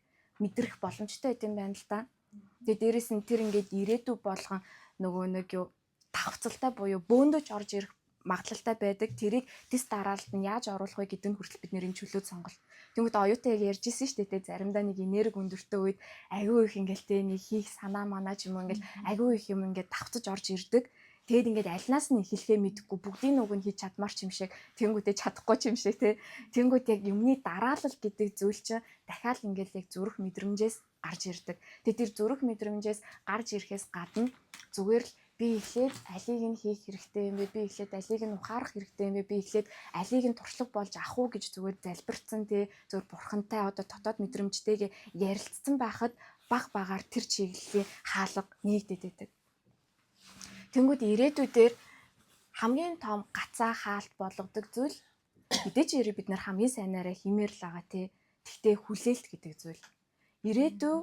мэдрэх боломжтой гэдэм байна л да. Тэгээ дээрэс нь тэр ингээд ирээдүй болгон нөгөө нэг юу давхцалтай буюу бөөндөөч орж ирэх магадлалтай байдаг. Тэрийг тест дараалт нь яаж оруулах вэ гэдэг нь хүртэл бид нэрийн чөлөөт сонголт. Тэнгүүд оюутан яг ярьжсэн шүү дээ. Заримдаа нэг энерги өндөртэй үед агүй их ингээл те нэг хийх санаа манаа ч юм уу ингээл агүй их юм ингээд давхцаж орж ирдэг. Тэгэд ингээд альнаас нь эхлэхээ мэдгүй бүгдийн үг нь хийж чадмаар ч юм шиг тэнгүүтээ чадахгүй ч юм шиг те. Тэнгүүд яг юмны дараалал гэдэг зүйл чинь дахиад ингээл яг зүрх мэдрэмжээс гарч ирдэг. Тэгээ тэр зүрх мэдрэмжээс гарч ирэхээс гадна зүгээр л би эхлээд алийг нь хийх хэрэгтэй юм бэ? Би эхлээд алийг нь ухаарах хэрэгтэй юм бэ? Би эхлээд алийг нь туршлага болж ах уу гэж зүгээр залбирцсан тий зүгээр бурхантай одоо дотоод мэдрэмжтэйгээ ярилцсан байхад баг багаар тэр чиглэлийн хаалга нэгдээд байдаг. Тэнгүүд ирээдүйдээр хамгийн том гацаа хаалт болгодог зүйл мэдээж ирээ бид нар хамгийн сайнаараа химээр л байгаа тий. Тэгтээ хүлээлт гэдэг зүйл. Ирээдүй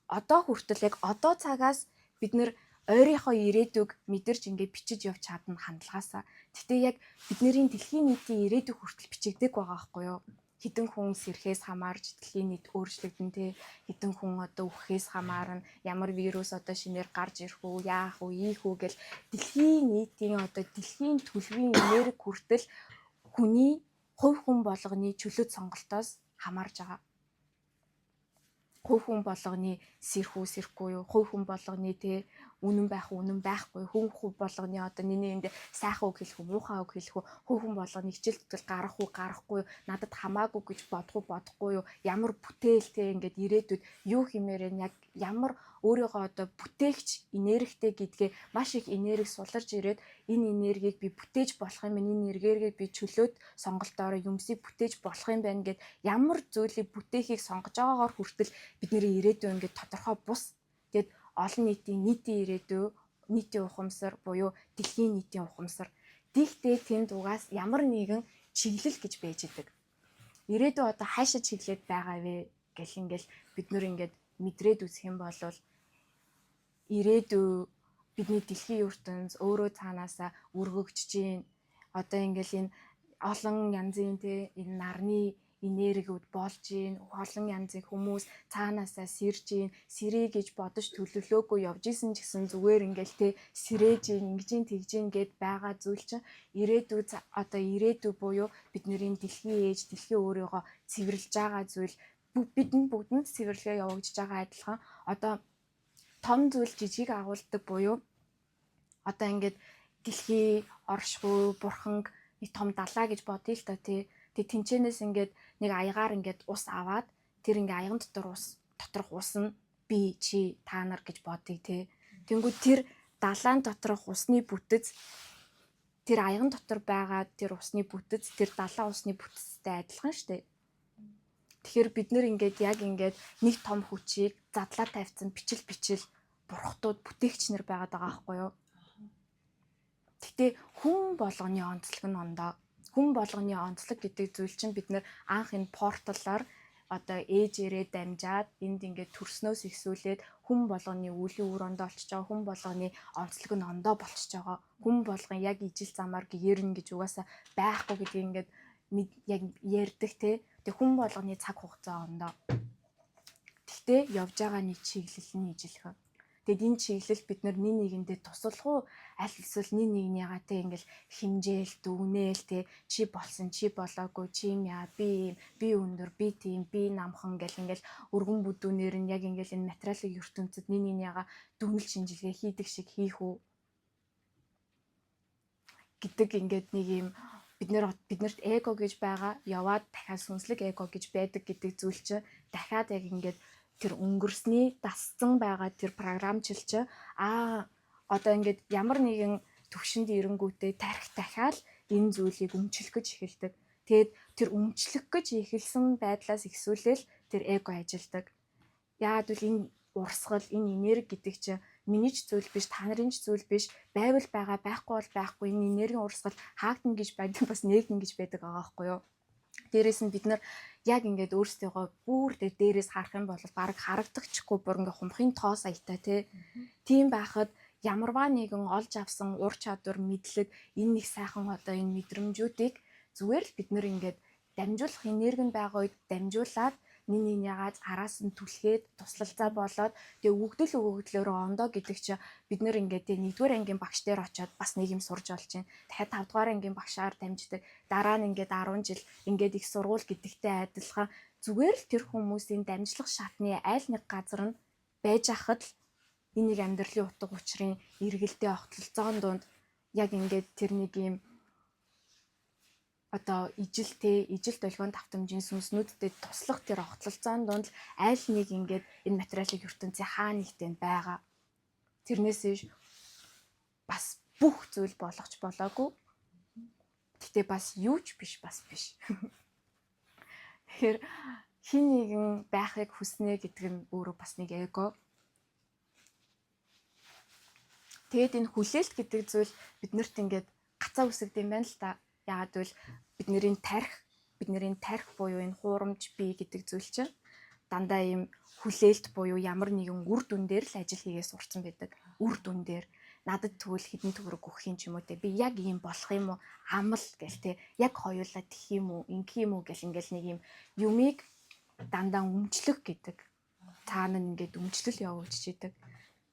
одоо хүртэл яг одоо цагаас бид нэр ойрынхоо ирээдүг мэдэрч ингээд бичиж явж чадна хандлагаасаа. Гэтэ яг бидний дэлхийн нийтийн ирээдүг хүртэл бичигдэг байгаа байхгүй юу? Хэдэн хүн сэрхээс хамаарж дэлхийн нийт өөрчлөгдөн тэ, хэдэн хүн одоо үхэхээс хамаарна, ямар вирус одоо шинээр гарч ирэх үү, яах үү, ийх үү гэл дэлхийн нийтийн одоо дэлхийн төлөвийн энерги хүртэл хүний хувь хүн болгоны чөлөөт сонголтоос хамаарж байгаа. Хувь хүн болгоны сэрх үү, сэрхгүй юу, хувь хүн болгоны тэ үнэн байх уу, үнэн байхгүй, хүн болгоны одоо нэний энд сайхан үг хэлэх үү, муухай үг хэлэх үү, хувь хүн болгоны хичээл зүтгэл гарах уу, гарахгүй юу, надад хамаагүй гэж бодох уу, бодохгүй юу, ямар бүтээлтэй ингээд ирээдүйд юу хэмээр яг ямар өөрийгөө одоо бүтээгч энергитэй гэдгээ маш их энерги суларж ирээд энэ энергийг би бүтээж болох юм байна, энэ энергигээ би чөлөөт сонголтоор юмсыг бүтээж болох юм байна гэд ямар зүйлийг бүтээхийг сонгож байгаагаар хүртэл бидний ирээдүй ингээд тодорхой бус. Тэгэд олон нийтийн ирээдүй, нийтийн ухамсар буюу дэлхийн нийтийн ухамсар. Тэгтээ тэнд угаас ямар нэгэн чиглэл гэж байж идэг. Ирээдүй одоо хаашаа чиглээд байгаа вэ гэх ингээл бид нөр ингээд мэдрээд үзэх юм бол ирээдүй бидний дэлхийн ертөнц өөрөө цаанаасаа өргөгдөж гин. Одоо ингээл энэ олон янзын энэ нарны энергиуд болж гин, олон янзын хүмүүс цаанаасаа сэрж гин, сэрээ гэж бодож төлөвлөөгүй явж исэн ч гэсэн зүгээр ингээл сэрээж гин, ингэж тэгж гин гэд байгаа зүйл чинь ирээдүй буюу бидний дэлхийн ээж, дэлхийн өөрийгөө цэвэрлж байгаа зүйл, бидний бүгдэнд цэвэрлэгээ явагдаж байгаа адилхан одоо том зүйл жижиг агуулдаг буюу одоо ингээд дэлхий оршихуй бурханг нэг том далаа гэж бодъё л та тий. Тэг тэнчэнээс ингээд нэг аягаар ингээд ус аваад тэр ингээд аяган доторх ус нь би чи та нар гэж бодъё тий. Тэнгүүд тэр далаан доторх усны бүтэц тэр аяган дотор байгаа тэр усны бүтэц тэр далаа усны бүтэцтэй адилхан штэ. Тэгэхээр бид нэр ингээд яг ингээд нэг том хүчийг задлаа тавьсан бичил бурхтууд бүтээгч нар байгаад байгаа байхгүй юу? Гэтэ хүн болгоны онцлог нь ондоо. Хүн болгоны онцлог гэдэг зүйл чинь бид нэр анх энэ порталаар одоо ээжээрээ дамжаад энд ингээд төрснөөс ихсүүлээд хүн болгоны үлийн үр ондоо олчиж байгаа, хүн болгоны онцлог нь ондоо болчихж байгаа. Хүн болгон яг ижил замаар гэрнэ гэж угаасаа байхгүй гэдгийг ингээд яг ярьдаг те. Тэг хүн болгоны цаг хугацаа ондоо. Гэхдээ явж байгаа нэг чиглэл нь ижилхэн. Тэгэд энэ чиглэл бид нар нэгэндээ туслах уу? Аль эсвэл нэгнийгаа те ингээл химжээл, дүгнээл те чи болсон, чи болоогүй, чи юм яа, би өндөр, би тийм, би намхан гэл ингээл өргөн бүдүүнээр нь яг ингээл энэ материалын ертөнцид нэгнийгаа дүгнэлт шинжилгээ хийдэг шиг хийх үү? Гэдэг ингээд нэг юм биднэрт эго гэж байгаа, яваад дахиад сүнслэг эго гэж байдаг гэдэг зүйл чинь дахиад яг ингээд тэр өнгөрсний дасцсан байгаа тэр програмчлж одоо ингээд ямар нэгэн төвшөнд ирэнгүүтээ тарих дахиад энэ зүйлийг өмчлөх гэж эхэлдэг. Тэгэд тэр өмчлөх гэж эхэлсэн байдлаас ихсүүлэл тэр эго ажилдаг. Яагаад гэвэл энэ урсгал, энэ энерги гэдэг чинь миний ч зүйл биш, та нарын ч зүйл биш, байвал байгаа, байхгүй бол байхгүй. Энэ энергийн урсгал хаагдана гэж байдаг, бас нээгдэн гэж байдаг байгаа байхгүй юу? Дээрээс нь бид нар яг ингээд өөрсдийгөө бүр дээрээс харах юм бол баг харагдахчгүй бүр ингээд хумхын тоос аятай тийм байхад ямарваа нэгэн олж авсан ур чадвар мэдлэг энэ нэг сайхан одоо энэ мэдрэмжүүдийг зүгээр л бид нэр ингээд дамжуулах энерги нь байгаа үед дамжуулаад нэг ягаад араас нь түлхээд туслалцаа болоод тэгээ өгөгдлөөрөө ондоо гэдэг чинь бид нэр ингээд нэгдүгээр ангийн багш дээр очиод бас нэг юм сурж олж чинь дахиад 5 дугаар ангийн багшаар дамждаг дараа нь ингээд 10 жил ингээд их сургууль гэдэгтэй адилхан зүгээр л тэр хүмүүсийн дамжлах шатны аль нэг газар нь байж ахад л энийг амьдралын утга учирын эргэлдээ огтлолцоон донд яг ингээд тэр нэг юм одоо ижил долгион давтамжийн сүнснүүдтэй туслах тэр огтлолцоон донд аль нэг ингээд энэ материалын ертөнцийн хаа нэгтэй байгаа. Тэрнээс бас бүх зүйл болгоч болоогүй. Гэтэ бас юу ч биш бас биш. Тэгэхээр хин нэгэн байхыг хүснэ гэдэг нь өөрөө бас нэг эго. Тэгэд энэ хүлээлт гэдэг зүйл биднэрт ингээд гацаа үсгдэм юм байна л та. Яагаад гэвэл бидний тарих буюу энэ хуурамч бие гэдэг зүйл чинь дандаа ийм хүлээлт буюу ямар нэгэн үр дүн дээр л ажил хийгээ сурцсан байдаг. Үр дүн дээр надад тэгвэл хэдэн төгрөг өгөх юм ч юм уу те би яг ийм болох юм уу амал гэл те яг хоёулаа тэх юм уу ингэх юм уу гэл ингээл нэг юм юмыг дандаа өмчлөх гэдэг цаана ингээд өмчлөл явуулж идэг.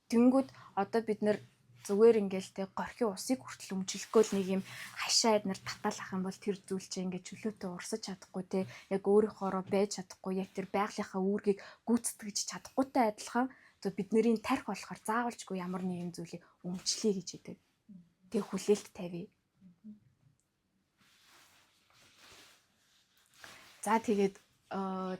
Тэнгүүд одоо бид нэр зүгээр ингээл те горхи усыг хүртэл өмчлөхгүй л нэг юм хашаа эднэр таталах юм бол тэр зүйл чинь ингээд чөлөөтэй урсаж чадахгүй те яг өөрийнхоороо байж чадахгүй яг тэр байгалийнхаа үүргийг гүйцэтгэж чадахгүйтай адилхан бид нарын тарих болохоор заавалжгүй ямар нэгэн зүйлийг өмчлөе гэж идэг. Тэг хүлээлт тавья. За тэгээд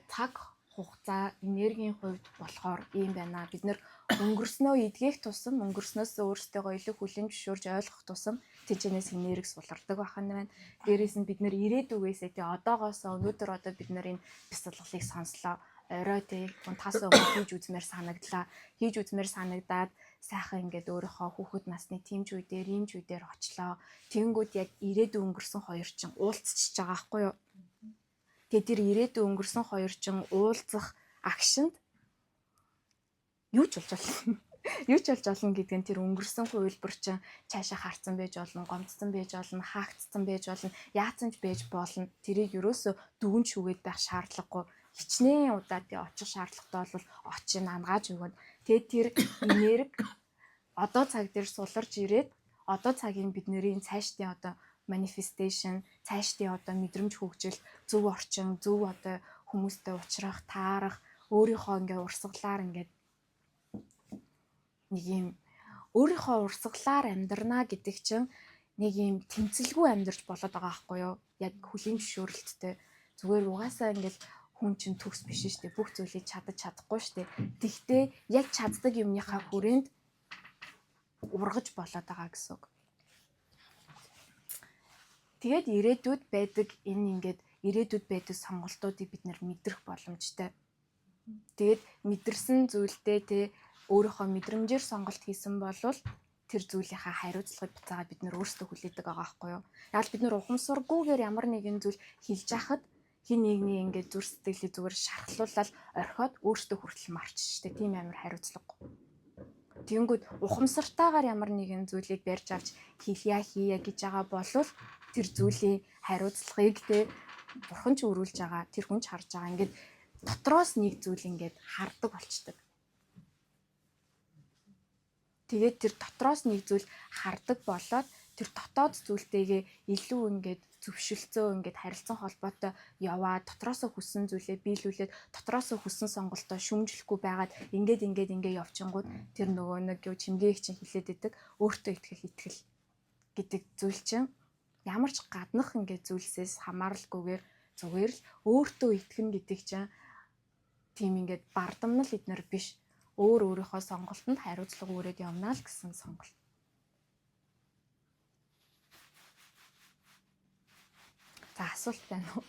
цаг хугацаа энергийн хувьд болохоор ийм байна. Бид нэр өнгөрснөө эдгэх тусам өнгөрснөөс өөрсдөө илүү хүлээн зөвшөөрж ойлгох тусам тэжнээс энерги сулардаг байхan байна. Дээрээс нь бид нэр ирээдүгээс тий одоогоос өнөөдөр одоо бид нарын бяцлаглалыг сонслоо. Орой тий тасаа хийж үзмээр санагдлаа. Хийж үзмээр санагдаад сайхан ингээд өөрийнхөө хүүхэд насны тэмж үе дээр имж үе дээр очлоо. Тэнгүүд яг ирээдүй өнгөрсөн хоёр чинь уулзчихж байгаа байхгүй юу? Тэгээд тэр ирээдүй өнгөрсөн хоёр чинь уулзах акшнд юу ч болж болно. Юу ч болж болно гэдэг нь тэр өнгөрсөн хувилбар чинь цаашаа харцсан байж болно, гомдсон байж болно, хаагдсан байж болно, яатсан ч байж болно. Тэрийг ерөөсөө дүгэн шүгээд байх шаардлагагүй. Хичнээн удаа тий очих шаардлагатай бол очиж ангааж өгөөд тэгээд тэр энерги одоо цаг дээр суларж ирээд одоо цагийн бидний цаашдын одоо manifestation цаашдын одоо мэдрэмж хөгжил зөв орчин зөв одоо хүмүүстэй уулзрах таарах өөрийнхөө ингээ урсгалаар ингээ нэг юм өөрийнхөө урсгалаар амьдрнаа гэдэг чинь нэг юм тэмцэлгүй амьдарч болоод байгаа байхгүй юу? Яг хүлийн зөвшөөрөлттэй зүгээр угаасаа ингээл хүн чинь төгс биш шүү дээ. Бүх зүйлийг чадаж чадахгүй шүү дээ. Тэгтээ яг чаддаг юмныхаа хүрээнд ургаж болоод байгаа гэсэн үг. Тэгээд ирээдүйд байдаг энэ ингээд ирээдүйд байдаг сонголтуудыг бид нэр мэдрэх боломжтой. Тэгээд мэдэрсэн зүйлдээ те өөрийнхөө мэдрэмжээр сонголт хийсэн бол тэр зүйлийнхаа хариуцлагыг буцаага бид нэр өөрсдөө хүлээдэг байгаа байхгүй юу? Яг бид нэр ухамсаргүйгээр ямар нэгэн зүйл хийж яхад хин нэгний ингээд зүр сэтгэлийг зүгээр шархлуулаад орхиод өөртөө хүртэл марч штэ тийм амар хариуцлагагүй. Тэнгүүд ухамсартайгаар ямар нэгэн зүйлийг барьж авч хийя гэж байгаа болвол тэр зүйлийн хариуцлагыг те бурхан ч өрүүлж байгаа тэр хүн ч харж байгаа ингээд дотроос нэг зүйл ингээд хардаг болчдөг. Тэгээд тэр дотроос нэг зүйл хардаг болоод тэр дотоод зүйлтэйгээ илүү ингээд зөвшөлтөө ингээд харилцан холбоотой яваад дотроосоо хүссэн зүйлээ биелүүлээд дотроосоо хүссэн сонголтоо шүмжлэхгүй байгаад ингээд явчингууд тэр нөгөө нэг юу чимгээг чинь хилээд идэг өөртөө итгэл гэдэг зүйл чинь ямар ч гаднах ингээд зүйлсээс хамааралгүйгээр зүгээр л өөртөө итгэн гэдэг чинь тийм ингээд бардамнал эднэр биш өөрийнхөө сонголтод хариуцлага өрөөд явна л гэсэн сонголт. За асуулт байна уу?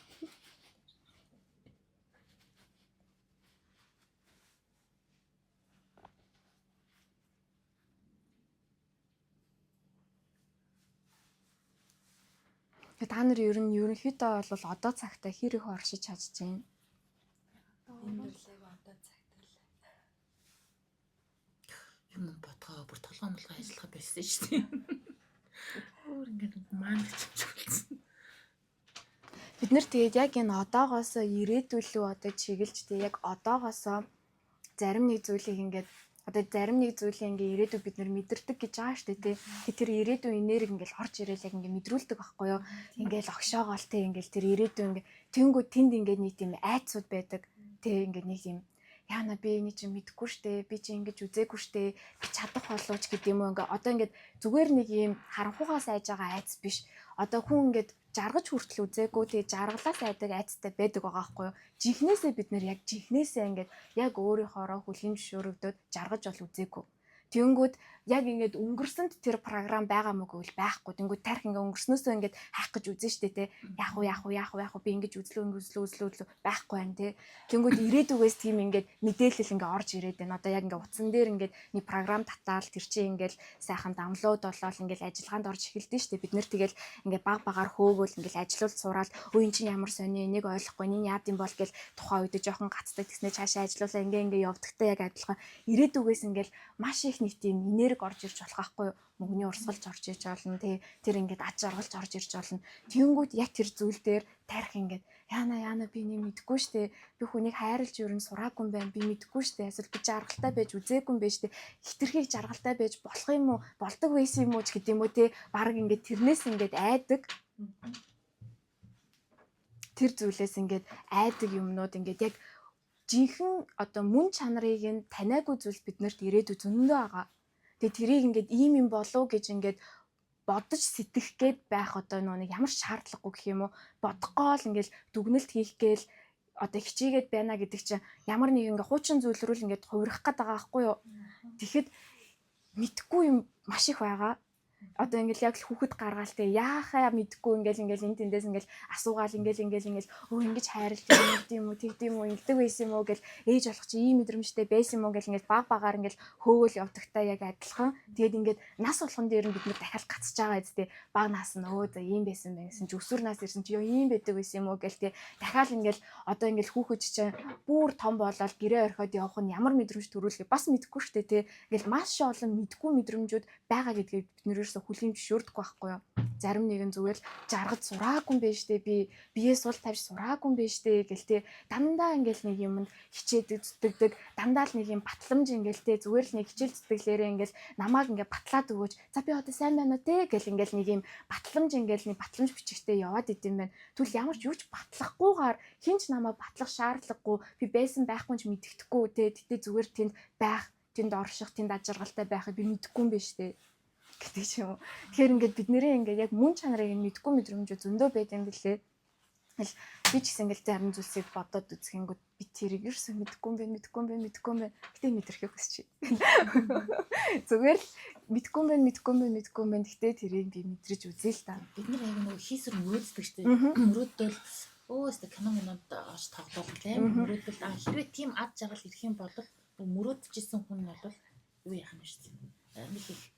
Та нар ерөнхийдөө бол одоо цагтаа хэр их оршиж чадж байна? Энэ үрлэг одоо цагтаа юм ботгоо бүр толгомлогоо ажиллах байсан шүү дээ. Өөр ингээд маань чичүүлсэн. Бид нэр тэгээд яг энэ одоогоосоо ирээдүйлүү одоо чиглэж тэг яг одоогоосоо зарим нэг зүйлийг ингээд ирээдүй бид нэр мэдэрдэг гэж байгаа шүү дээ тий. Тэр ирээдүй энерги ингээл орж ирээл яг ингээд мэдрүүлдэг байхгүй юу? Ингээл огшоогоол тий ингээл тэр ирээдүй ингээд тэнгүү тэнд ингээд нэг тийм айцуд байдаг. Тий ингээд нэг юм яана би энийг чи мэдэхгүй штэ би чи ингэж үзээгүй штэ би чадах болооч гэдэг юм уу ингээ одоо ингээд зүгээр нэг юм харанхуугаас айж байгаа айц биш одоо хүн ингээд жаргаж хүртэл үзээгүй тэгээ жаргалаас айдаг айцтай байдаг байгаа байхгүй юу жихнээсээ бид нэр яг жихнээсээ ингээд яг өөрийнхоороо хүлийн зөвшөөрөгдөд жаргаж бол үзээгүй Тэнгүүд яг ингээд өнгөрсөнд тэр програм байгаа мөг үл байхгүй. Тэнгүүд тарих ингээд өнгөрснөөсөө ингээд хаах гэж үзэн штэ те. Яах вэ би ингэж үзлөө байхгүй байна те. Тэнгүүд ирээдүгээс тийм ингээд мэдээлэл ингээд орж ирээд байна. Одоо яг ингээд утсан дээр ингээд нэг програм татаал тэр чинь ингээд сайхан даунлоод болоод ингээд ажиллагаанд орж эхэлдэж штэ. Бид нэр тэгэл ингээд баг багаар хөөгөөл ингээд ажиллуулт сураал өө эн чинь ямар сони энийг ойлгохгүй энэ яад юм бол гэл тухайн үед жоохон гацдаг гэснээр цаашаа ажиллуулаа ингээд явдагтай яг адилхан ирээдүгээс ингээд маш их нэг тийм энерги орж ирж болох байхгүй юу? Мөнгөний урсгалж орж ирж болно тий. Тэр ингээд аж аргалж орж ирж болно. Тэнгүүд яг тэр зүйл дээр тарих ингээд яана би нэг мэдгүй штэ. Би хүнийг хайрлж өрн сураагүй юм байна. Би мэдгүй штэ. Эсвэл би жаргалтай байж үзээгүй юм байна штэ. Хитрхийг жаргалтай байж болох юм уу? Болдог байсан юм уу ч гэдэг юм уу тий. Бараг ингээд тэрнээс ингээд айдаг. Тэр зүйлээс ингээд айдаг юмнууд ингээд яг жинхэнэ одоо мөн чанарыг нь таниагүй зүйл биднэрт ирээдүй зөндөө байгаа. Тэгээ тэрийг ингээд ийм юм болов гэж ингээд бодож сэтгэх гээд байх одоо нэг ямар шаардлагагүй гэх юм уу бодохгүй л ингээд дүгнэлт хийх гээл одоо хичээгээд байна гэдэг чинь ямар нэг ингээд хуучин зүйл рүү л ингээд хувирах гээд байгаа байхгүй юу. Тэгэхэд мэдхгүй юм маш их байгаа. Одоо ингээл яг л хүүхэд гаргаалтай яахаа мэдгүй ингээл энэ тэндээс ингээл асуугаал ингээл өө ингэж хайрлт юм уу тэгдэм үү ингэдэг байсан юм уу гэл ээж болох чи ийм мэдрэмжтэй байсан юм уу гэл ингээл баг багаар ингээл хөөгөл явдагтай яг адилхан. Тэгээд ингээд нас болгон дээр нь бид нар дахиад гацж байгаа үстэй баг нас нь өө за ийм байсан гэсэн чи өсвөр нас ирсэн чи ёо ийм байдаг байсан юм уу гэл тий дахиад ингээл одоо ингээл хүүхэд чинь бүр том болоод гэрээ орхиод явах нь ямар мэдрэмж төрүүлэх бас мэдэхгүй штэ тий ингээл маш олон мэдгүй мэдрэмжүүд байгаа гэдгийг бид нэрээс хүлийн зөвшөөрдөг байхгүй юу. Зарим нэгэн зүгээр л жаргаж сураагүй юм байна штэ би биеэ сул тавьж сураагүй юм байна штэ гэл тий дандаа ингээл нэг юмд хичээдэг зүтгэдэг дандаа л нэг юм батламж ингээл тий зүгээр л нэг хичээл зүтгэлээрээ ингээл намааг ингээ батлаад өгөөч за би одоо сайн байна уу тий гэл ингээл нэг юм батламж ингээл нэг батламж бичигтэй яваад идэм байна. Түл ямар ч юу ч батлахгүйгээр хинч намайг батлах шаардлагагүй би байсан байхгүй ч мэддэхгүй тий тэгтээ зүгээр тэнд байх тэнд орших тэнд ажиргалтай байхыг би мэдгүй юм байна штэ гэдэг ч юм уу. Тэгэхээр ингээд бидний ингээд яг мөн чанарыг мэдгүй мэдрэмж зөндөө байд юм билээ. Тэгэл би ч гэсэн ингээд зарим зүйлсийг бодоод үзэхэнгүүт би тэрийг ерөөсөө мэдгүй юм байна. Гэтэ мэдэрхийг хүсэж байна. Зүгээр л мэдгүй юм байна. Гэтэ тэрийг би мэдрэж үзье л та. Бид нар яг нэг хийсэр мөрөөддөг штеп. Мөрөөдөл өстө кинонод оч тоглоом тийм мөрөөдөл хэрвээ тийм ад жаргал ирэх юм бол мөрөөдчихсэн хүн бол юу яах юм штеп. Нэг их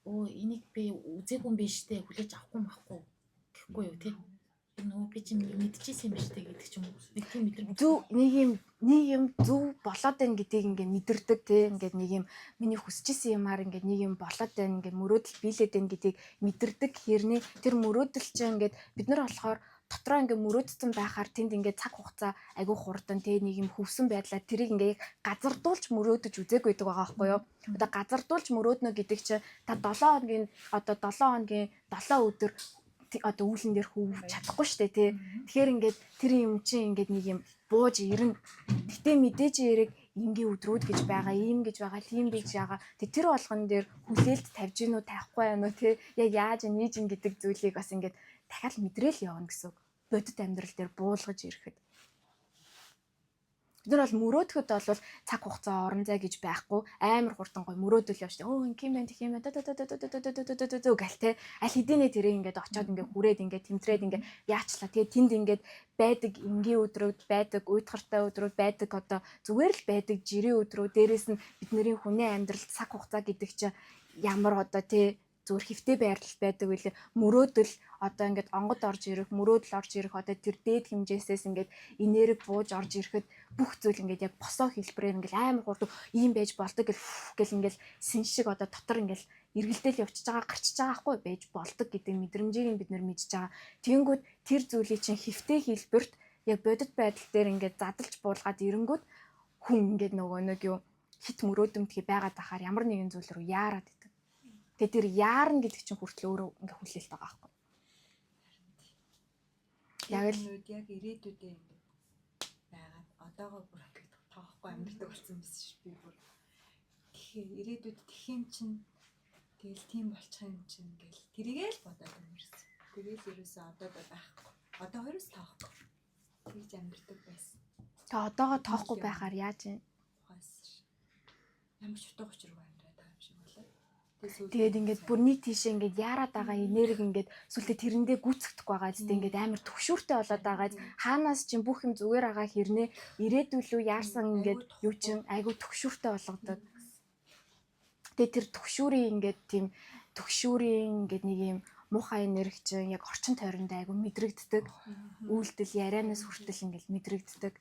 энийг би үзээгүй юм биш үү хүлээж авахгүй гэхгүй юу тийм нөө би чинь мэдчихсэн юм биш үү гэдэг ч юм уу нэг тийм мэдрэмж зөв нэг юм зөв болоод байна гэдгийг ингээд мэдэрдэг тийм ингээд нэг юм миний хүсчихсэн юмар ингээд нэг юм болоод байна ингээд мөрөөдөл биелээд байна гэдгийг мэдэрдэг хэрнээ тэр мөрөөдөл чинь ингээд бид нар болохоор дотроо ингээ мөрөөдсөн байхаар тэнд ингээ цаг хугацаа айгүй хурдан тий нэг юм хөвсөн байдлаа тэрийг ингээ газардуулж мөрөөдөж үзээгүй байдаг байгаа байхгүй юу. Одоо газардуулж мөрөөднө гэдэг чинь та 7 хоногийн 7 өдөр одоо үүлэн дээр хөвж чадахгүй штэ тий. Тэгэхээр ингээд тэр юм чинь ингээд нэг юм бууж ирнэ. Гэтэ мэдээж яриг ингийн өдрүүд гэж байгаа, ийм гэж байгаа, тийм гэж байгаа. Тэр болгон дээр хүлээлт тавьж гин үү, тавихгүй байна уу тий. Яг яаж нээж ин гэдэг зүйлийг бас ингээд дахиад мэдрээл явна гэсэн үг. Бодит амьдрал дээр буулгаж ирэхэд. Бид нар бол мөрөөдөхөд бол цаг хугацаа орон зай гэж байхгүй амар хурдан гой мөрөөдөл явж тээ. Өө ингээм байна, тийм байна. Гэлтэй. Аль хэдийнэ тэрийг ингээд очиод ингээд хүрээд ингээд тэмдрээд ингээд яачлаа. Тэгээ тэнд ингээд байдаг энгийн өдрүүд байдаг, уйтгартай өдрүүд байдаг одоо зүгээр л байдаг жирийн өдрүүд. Дээрээс нь бидний хүний амьдралд цаг хугацаа гэдэг чинь ямар одоо тий зүгээр хэвтэй байрлал байдаг үлээ мөрөөдөл одоо ингээд онгод орж ирэх мөрөөдөл орж ирэх одоо тэр дээд хэмжээсээс ингээд энерги бууж орж ирэхэд бүх зүйл ингээд яг босоо хэлбэрээр ингээд амар хурд ийм байж болдог гэл ингээд сэн шиг одоо дотор ингээд эргэлдэл явчихж байгаа гарчиж байгаа хгүй байж болдог гэдэг мэдрэмжийг бид нар мэдж байгаа. Тэнгүүд тэр зүйлийг чинь хэвтэй хэлбэрт яг бодит байдал дээр ингээд задалж буулгаад ирэнгүүт хүн ингээд нөгөө нэг юу хит мөрөөдөмтгий байгаад ахаар ямар нэгэн зүйл рүү яарад идэг. Тэгээ тэр яарна гэдэг чинь хүртэл өөрөө ингээ хүлээлт байгаа байхгүй. Яг л яг ирээдүйдээ ингээ байгаад одоогоо бүр ингээ тоохгүй амьддаг болсон юм биш би бүр. Тэгэхээр ирээдүйд тхэн чинь тэгэл тийм болчих юм чинь ингээл тэрийгээ л бодоод юм ерөөс. Тэгэл ерөөсөө одоодоо байхгүй. Одоо хоёроос тоохгүй. Тэгж амьддаг байсан. Тэгээ одоогоо тоохгүй байхаар яаж вэ? Ямар ч утга учиргүй амьдраад байгаа юм шиг Тэгээд ингээд бүр нийт тийшээ ингээд яарад байгаа энерги ингээд сүлдээ тэрэндээ гүцэхдэггүй байгаа зү ингээд амар төгшүүртэй болоод байгаа. Хаанаас ч бүх юм зүгээр байгаа хэрнээ ирээдүйлүү яарсан ингээд юу чин айгу төгшүүртэй болгодог. Тэгээд тэр төгшүүрийн ингээд тийм төгшүүрийн ингээд нэг юм муухай энерги чинь яг орчин тойронд айгу мэдрэгддэг. Үйлдэл ярианаас хүртэл ингээд мэдрэгддэг.